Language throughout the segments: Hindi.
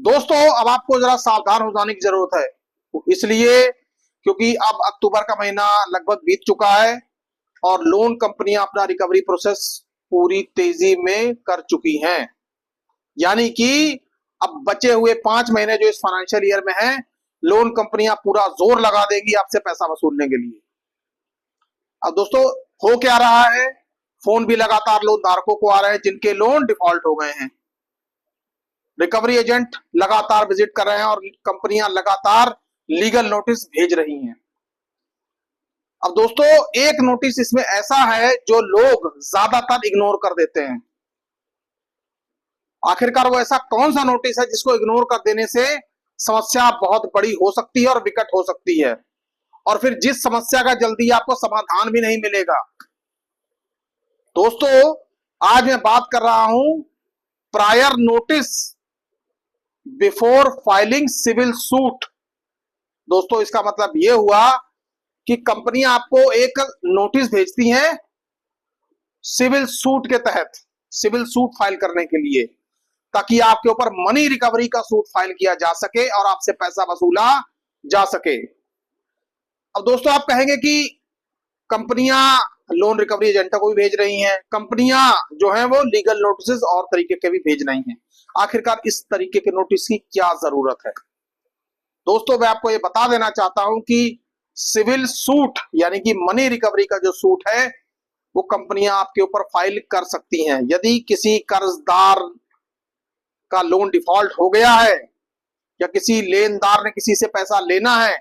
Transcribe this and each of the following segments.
दोस्तों अब आपको जरा सावधान हो जाने की जरूरत है, इसलिए क्योंकि अब अक्टूबर का महीना लगभग बीत चुका है और लोन कंपनियां अपना रिकवरी प्रोसेस पूरी तेजी में कर चुकी हैं। यानी कि अब बचे हुए 5 महीने जो इस फाइनेंशियल ईयर में है, लोन कंपनियां पूरा जोर लगा देगी आपसे पैसा वसूलने के लिए। अब दोस्तों हो क्या रहा है, फोन भी लगातार लोन धारकों को आ रहे हैं जिनके लोन डिफॉल्ट हो गए हैं। रिकवरी एजेंट लगातार विजिट कर रहे हैं और कंपनियां लगातार लीगल नोटिस भेज रही हैं। अब दोस्तों एक नोटिस इसमें ऐसा है जो लोग ज्यादातर इग्नोर कर देते हैं। आखिरकार वो ऐसा कौन सा नोटिस है जिसको इग्नोर कर देने से समस्या बहुत बड़ी हो सकती है और विकट हो सकती है, और फिर जिस समस्या का जल्दी आपको समाधान भी नहीं मिलेगा। दोस्तों आज मैं बात कर रहा हूं prior notice before filing civil suit. दोस्तों इसका मतलब यह हुआ कि कंपनियां आपको एक नोटिस भेजती हैं सिविल सूट के तहत, सिविल सूट फाइल करने के लिए, ताकि आपके ऊपर मनी रिकवरी का सूट फाइल किया जा सके और आपसे पैसा वसूला जा सके। अब दोस्तों आप कहेंगे कि कंपनियां लोन रिकवरी एजेंटों को भी भेज रही हैं, कंपनियां जो हैं वो लीगल नोटिस और तरीके के भी भेज रही हैं। आखिरकार इस तरीके के नोटिस की क्या जरूरत है? दोस्तों मैं आपको ये बता देना चाहता हूं कि सिविल सूट यानी कि मनी रिकवरी का जो सूट है वो कंपनियां आपके ऊपर फाइल कर सकती हैं। यदि किसी कर्जदार का लोन डिफॉल्ट हो गया है या किसी लेनदार ने किसी से पैसा लेना है,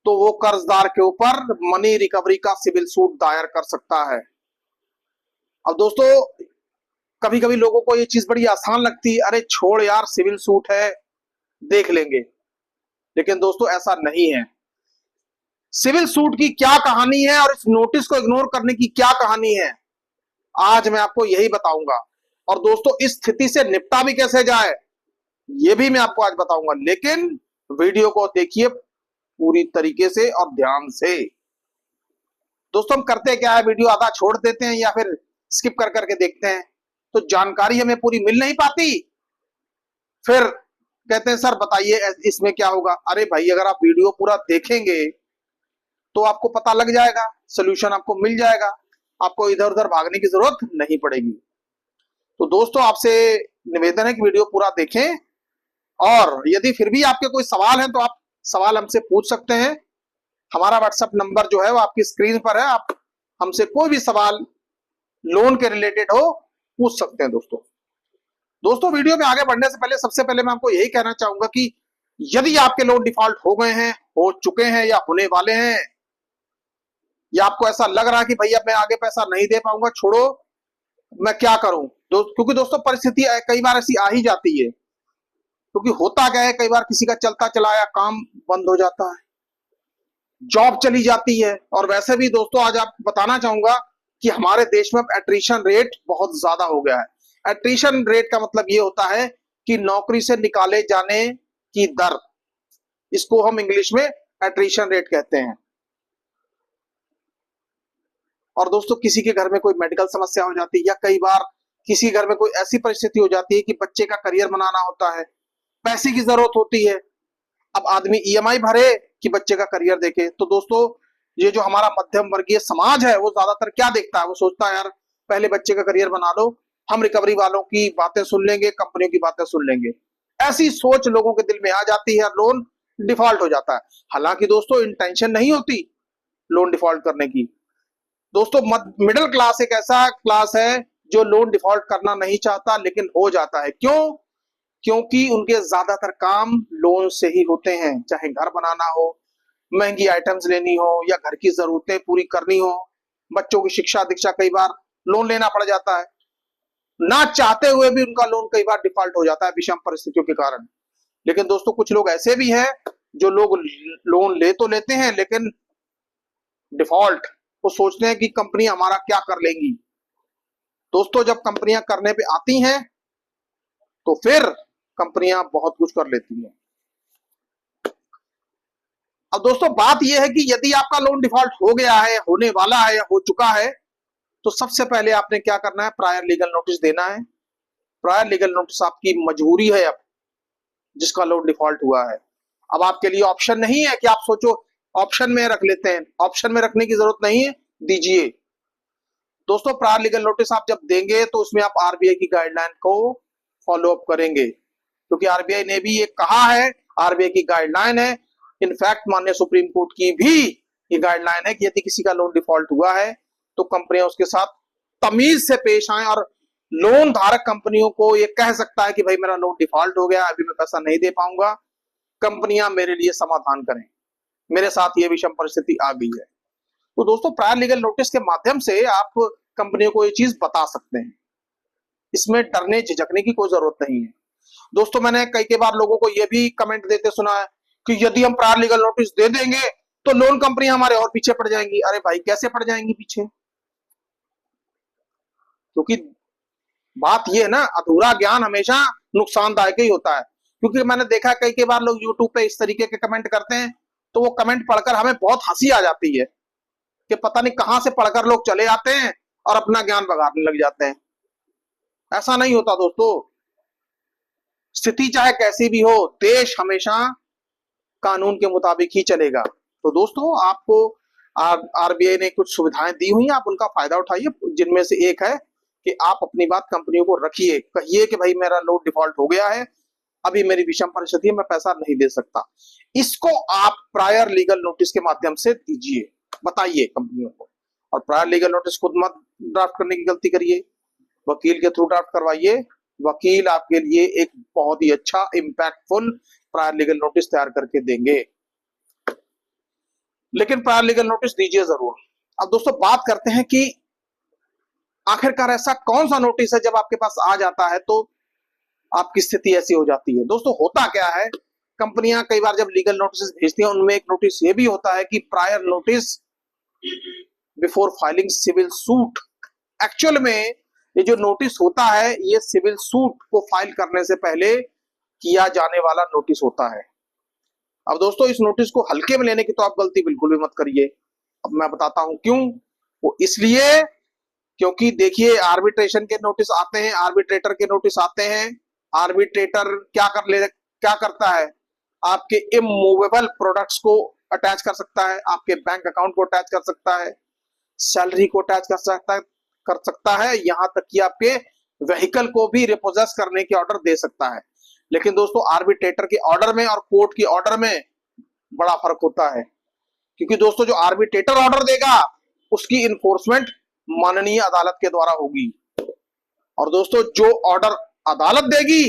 तो वो कर्जदार के ऊपर मनी रिकवरी का सिविल सूट दायर कर सकता है। अब दोस्तों कभी कभी लोगों को ये चीज बड़ी आसान लगती है, अरे छोड़ यार सिविल सूट है देख लेंगे, लेकिन दोस्तों ऐसा नहीं है। सिविल सूट की क्या कहानी है और इस नोटिस को इग्नोर करने की क्या कहानी है, आज मैं आपको यही बताऊंगा। और दोस्तों इस स्थिति से निपटा भी कैसे जाए ये भी मैं आपको आज बताऊंगा, लेकिन वीडियो को देखिए पूरी तरीके से और ध्यान से। दोस्तों हम करते क्या है, वीडियो आधा छोड़ देते हैं या फिर स्किप कर करके देखते हैं, तो जानकारी हमें पूरी मिल नहीं पाती। फिर कहते हैं सर बताइए इसमें क्या होगा। अरे भाई अगर आप वीडियो पूरा देखेंगे तो आपको पता लग जाएगा, सोल्यूशन आपको मिल जाएगा, आपको इधर उधर भागने की जरूरत नहीं पड़ेगी। तो दोस्तों आपसे निवेदन है कि वीडियो पूरा देखें, और यदि फिर भी आपके कोई सवाल हैं तो आप सवाल हमसे पूछ सकते हैं। हमारा व्हाट्सएप नंबर जो है वो आपकी स्क्रीन पर है, आप हमसे कोई भी सवाल लोन के रिलेटेड हो पूछ सकते हैं। दोस्तों वीडियो में आगे बढ़ने से पहले सबसे पहले मैं आपको यही कहना चाहूंगा कि यदि आपके लोन डिफॉल्ट हो गए हैं, हो चुके हैं या होने वाले हैं, या आपको ऐसा लग रहा है कि भैया मैं आगे पैसा नहीं दे पाऊंगा, छोड़ो मैं क्या करूं, क्योंकि दोस्तों परिस्थिति कई बार ऐसी आ ही जाती है। क्योंकि होता क्या है, कई बार किसी का चलता चलाया काम बंद हो जाता है, जॉब चली जाती है, और वैसे भी दोस्तों आज आप बताना चाहूंगा कि हमारे देश में एट्रिशन रेट बहुत ज्यादा हो गया है। एट्रिशन रेट का मतलब ये होता है कि नौकरी से निकाले जाने की दर, इसको हम इंग्लिश में एट्रिशन रेट कहते हैं। और दोस्तों किसी के घर में कोई मेडिकल समस्या हो जाती है, या कई बार किसी घर में कोई ऐसी परिस्थिति हो जाती है कि बच्चे का करियर बनाना होता है, पैसे की जरूरत होती है, अब आदमी ईएमआई भरे कि बच्चे का करियर देखे। तो दोस्तों ये जो हमारा मध्यम वर्गीय समाज है वो ज्यादातर क्या देखता है, वो सोचता है यार पहले बच्चे का करियर बना लो, हम रिकवरी वालों की बातें सुन लेंगे, कंपनियों की बातें सुन लेंगे। ऐसी सोच लोगों के दिल में आ जाती है, लोन डिफॉल्ट हो जाता है। हालांकि दोस्तों इंटेंशन नहीं होती लोन डिफॉल्ट करने की। दोस्तों मिडिल क्लास एक ऐसा क्लास है जो लोन डिफॉल्ट करना नहीं चाहता लेकिन हो जाता है। क्यों? क्योंकि उनके ज्यादातर काम लोन से ही होते हैं, चाहे घर बनाना हो, महंगी आइटम्स लेनी हो, या घर की जरूरतें पूरी करनी हो, बच्चों की शिक्षा दीक्षा, कई बार लोन लेना पड़ जाता है। ना चाहते हुए भी उनका लोन कई बार डिफॉल्ट हो जाता है विषम परिस्थितियों के कारण। लेकिन दोस्तों कुछ लोग ऐसे भी हैं जो लोग लोन ले तो लेते हैं लेकिन डिफॉल्ट, वो सोचते हैं कि कंपनी हमारा क्या कर लेंगी। दोस्तों जब कंपनियां करने पे आती हैं तो फिर कंपनियां बहुत कुछ कर लेती हैं। अब दोस्तों बात यह है कि यदि आपका लोन डिफॉल्ट हो गया है, होने वाला है या हो चुका है, तो सबसे पहले आपने क्या करना है, प्रायर लीगल नोटिस देना है। प्रायर लीगल नोटिस आपकी मजबूरी है अब, जिसका लोन डिफॉल्ट हुआ है। अब आपके लिए ऑप्शन नहीं है कि आप सोचो ऑप्शन में रख लेते हैं, ऑप्शन में रखने की जरूरत नहीं है, दीजिए। दोस्तों प्रायर लीगल नोटिस आप जब देंगे तो उसमें आप आरबीआई की गाइडलाइन को फॉलो अप करेंगे, क्योंकि आरबीआई ने भी ये कहा है, आरबीआई की गाइडलाइन है, इनफैक्ट माननीय सुप्रीम कोर्ट की भी ये गाइडलाइन है कि यदि किसी का लोन डिफॉल्ट हुआ है तो कंपनियां उसके साथ तमीज से पेश आए और लोन धारक कंपनियों को ये कह सकता है कि भाई मेरा लोन डिफॉल्ट हो गया, अभी मैं पैसा नहीं दे पाऊंगा, कंपनियां मेरे लिए समाधान करें, मेरे साथ ये विषम परिस्थिति आ गई है। तो दोस्तों प्रायर लीगल नोटिस के माध्यम से आप कंपनियों को ये चीज बता सकते हैं, इसमें डरने झिझकने की कोई जरूरत नहीं है। दोस्तों मैंने कई बार लोगों को ये भी कमेंट देते सुना है कि यदि हम प्रायर लीगल नोटिस दे देंगे तो लोन कंपनी हमारे और पीछे पड़ जाएंगी। अरे भाई कैसे पड़ जाएंगी पीछे? क्योंकि बात ये है ना, अधूरा ज्ञान हमेशा नुकसानदायक ही होता है। क्योंकि मैंने देखा कई बार लोग यूट्यूब पे इस तरीके के कमेंट करते हैं तो वो कमेंट पढ़कर हमें बहुत हंसी आ जाती है कि पता नहीं कहां से पढ़कर लोग चले आते हैं और अपना ज्ञान बगाड़ने लग जाते हैं। ऐसा नहीं होता दोस्तों, स्थिति चाहे कैसी भी हो, देश हमेशा कानून के मुताबिक ही चलेगा। तो दोस्तों आपको आरबीआई ने कुछ सुविधाएं दी हुई हैं, आप उनका फायदा उठाइए, जिनमें से एक है कि आप अपनी बात कंपनियों को रखिए, कहिए कि भाई मेरा लोन डिफॉल्ट हो गया है, अभी मेरी विषम परिस्थिति है, मैं पैसा नहीं दे सकता। इसको आप प्रायर लीगल नोटिस के माध्यम से दीजिए, बताइए कंपनियों को। और प्रायर लीगल नोटिस खुद मत ड्राफ्ट करने की गलती करिए, वकील के थ्रू ड्राफ्ट करवाइए, वकील आपके लिए एक बहुत ही अच्छा इंपैक्टफुल प्रायर लीगल नोटिस तैयार करके देंगे। लेकिन प्रायर लीगल नोटिस दीजिए जरूर। अब दोस्तों बात करते हैं कि आखिरकार ऐसा कौन सा नोटिस है जब आपके पास आ जाता है तो आपकी स्थिति ऐसी हो जाती है। दोस्तों होता क्या है, कंपनियां कई बार जब लीगल नोटिस भेजती हैं उनमें एक नोटिस ये भी होता है कि prior notice before filing civil suit. Actual में ये जो नोटिस होता है ये सिविल सूट को फाइल करने से पहले किया जाने वाला नोटिस होता है। अब दोस्तों इस नोटिस को हल्के में लेने की तो आप गलती बिल्कुल भी मत करिए। अब मैं बताता हूं क्यों। वो इसलिए क्योंकि देखिए आर्बिट्रेशन के नोटिस आते हैं, आर्बिट्रेटर के नोटिस आते हैं। आर्बिट्रेटर क्या करता है, आपके इमूवेबल प्रोडक्ट्स को अटैच कर सकता है, आपके बैंक अकाउंट को अटैच कर सकता है, सैलरी को अटैच कर सकता है, यहां तक कि आपके व्हीकल को भी रिपोजेस करने के ऑर्डर दे सकता है। लेकिन दोस्तों आर्बिट्रेटर के ऑर्डर में और कोर्ट के ऑर्डर में बड़ा फर्क होता है, क्योंकि दोस्तों जो आर्बिट्रेटर ऑर्डर देगा उसकी इन्फोर्समेंट माननीय अदालत के द्वारा होगी, और दोस्तों जो ऑर्डर अदालत देगी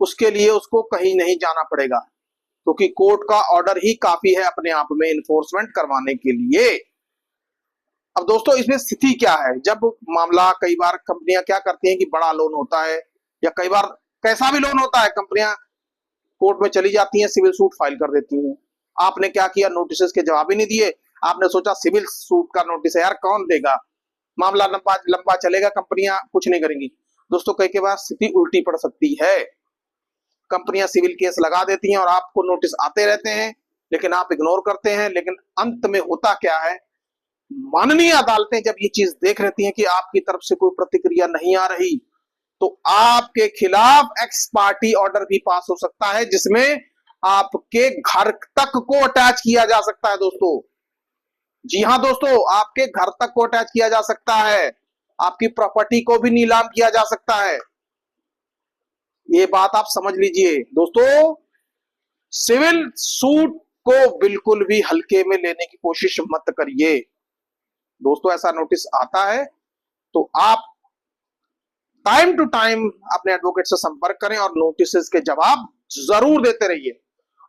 उसके लिए उसको कहीं नहीं जाना पड़ेगा, क्योंकि कोर्ट का ऑर्डर ही काफी है अपने आप में इन्फोर्समेंट करवाने के लिए। अब दोस्तों इसमें स्थिति क्या है, जब मामला कई बार कंपनियां क्या करती हैं कि बड़ा लोन होता है या कई बार कैसा भी लोन होता है, कंपनियां कोर्ट में चली जाती हैं, सिविल सूट फाइल कर देती हैं। आपने क्या किया, नोटिस के जवाब ही नहीं दिए, आपने सोचा सिविल सूट का नोटिस है यार कौन देगा, मामला लंबा चलेगा, कंपनियां कुछ नहीं करेंगी। दोस्तों कई बार स्थिति उल्टी पड़ सकती है, कंपनियां सिविल केस लगा देती हैं और आपको नोटिस आते रहते हैं लेकिन आप इग्नोर करते हैं। लेकिन अंत में होता क्या है, माननीय अदालतें जब ये चीज देख लेती हैं कि आपकी तरफ से कोई प्रतिक्रिया नहीं आ रही तो आपके खिलाफ एक्स पार्टी ऑर्डर भी पास हो सकता है, जिसमें आपके घर तक को अटैच किया जा सकता है। दोस्तों जी हां दोस्तों, आपके घर तक को अटैच किया जा सकता है, आपकी प्रॉपर्टी को भी नीलाम किया जा सकता है। ये बात आप समझ लीजिए दोस्तों, सिविल सूट को बिल्कुल भी हल्के में लेने की कोशिश मत करिए। दोस्तों ऐसा नोटिस आता है तो आप टाइम टू टाइम अपने एडवोकेट से संपर्क करें और नोटिस के जवाब जरूर देते रहिए।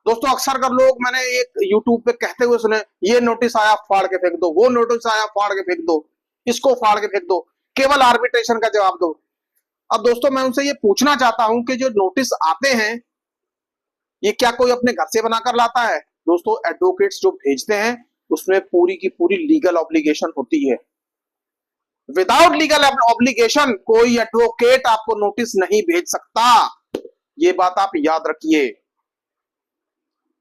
दोस्तों अक्सर कर लोग मैंने एक यूट्यूब पे कहते हुए सुने, ये नोटिस आया फाड़ के फेंक दो, वो नोटिस आया फाड़ के फेंक दो, इसको फाड़ के फेंक दो, केवल आर्बिट्रेशन का जवाब दो। अब दोस्तों मैं उनसे ये पूछना चाहता हूं कि जो नोटिस आते हैं ये क्या कोई अपने घर से बनाकर लाता है? दोस्तों एडवोकेट्स जो भेजते हैं उसमें पूरी की पूरी लीगल ऑब्लिगेशन होती है। विदाउट लीगल ऑब्लिगेशन कोई एडवोकेट आपको नोटिस नहीं भेज सकता, ये बात आप याद रखिए।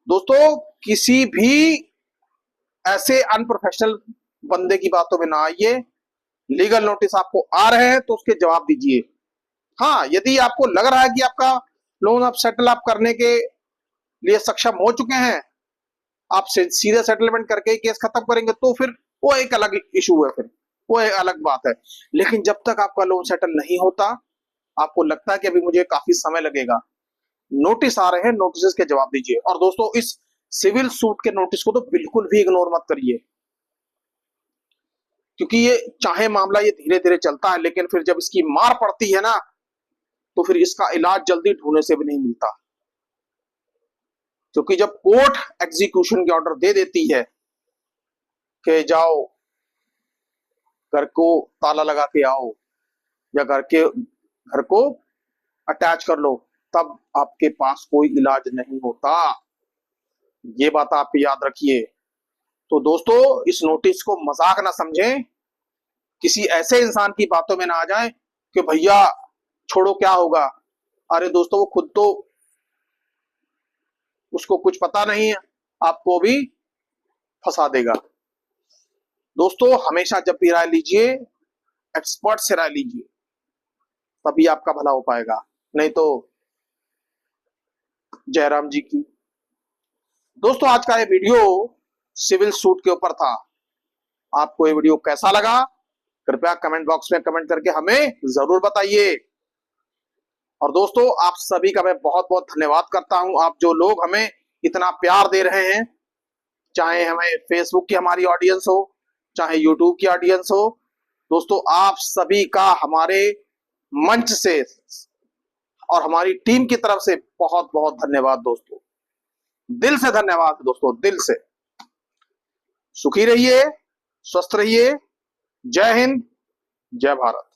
दोस्तों किसी भी ऐसे अनप्रोफेशनल बंदे की बातों में ना आइए, लीगल नोटिस आपको आ रहे हैं तो उसके जवाब दीजिए। हाँ यदि आपको लग रहा है कि आपका लोन आप सेटल आप करने के लिए सक्षम हो चुके हैं, आप सीधे सेटलमेंट करके ही केस खत्म करेंगे तो फिर वो एक अलग इशू है, फिर वो एक अलग बात है। लेकिन जब तक आपका लोन सेटल नहीं होता, आपको लगता है कि अभी मुझे काफी समय लगेगा, नोटिस आ रहे हैं, नोटिस के जवाब दीजिए। और दोस्तों, इस सिविल सूट के नोटिस को तो बिल्कुल भी इग्नोर मत करिए, क्योंकि ये चाहे मामला ये धीरे धीरे चलता है, लेकिन फिर जब इसकी मार पड़ती है ना, तो फिर इसका इलाज जल्दी ढूंढने से भी नहीं मिलता। क्योंकि जब कोर्ट एग्जीक्यूशन की ऑर्डर दे देती है कि जाओ घर को ताला लगा के आओ या घर को अटैच कर लो, तब आपके पास कोई इलाज नहीं होता। ये बात आप याद रखिए। तो दोस्तों, इस नोटिस को मजाक ना समझें, किसी ऐसे इंसान की बातों में ना आ जाएं कि भैया छोड़ो क्या होगा। अरे दोस्तों, वो खुद तो उसको कुछ पता नहीं है, आपको भी फंसा देगा। दोस्तों, हमेशा जब भी राय लीजिए, एक्सपर्ट से राय लीजिए, तभी आपका भला हो पाएगा, नहीं तो जयराम जी की। दोस्तों, आज का ये वीडियो सिविल सूट के ऊपर था। आपको ये वीडियो कैसा लगा, कृपया कमेंट बॉक्स में कमेंट करके हमें जरूर बताइए। और दोस्तों, आप सभी का मैं बहुत बहुत धन्यवाद करता हूं। आप जो लोग हमें इतना प्यार दे रहे हैं, चाहे हमें फेसबुक की हमारी ऑडियंस हो, चाहे यूट्यूब की ऑडियंस हो, दोस्तों आप सभी का हमारे मंच से और हमारी टीम की तरफ से बहुत बहुत धन्यवाद दोस्तों, दिल से धन्यवाद दोस्तों, दिल से। सुखी रहिए, स्वस्थ रहिए। जय हिंद, जय भारत।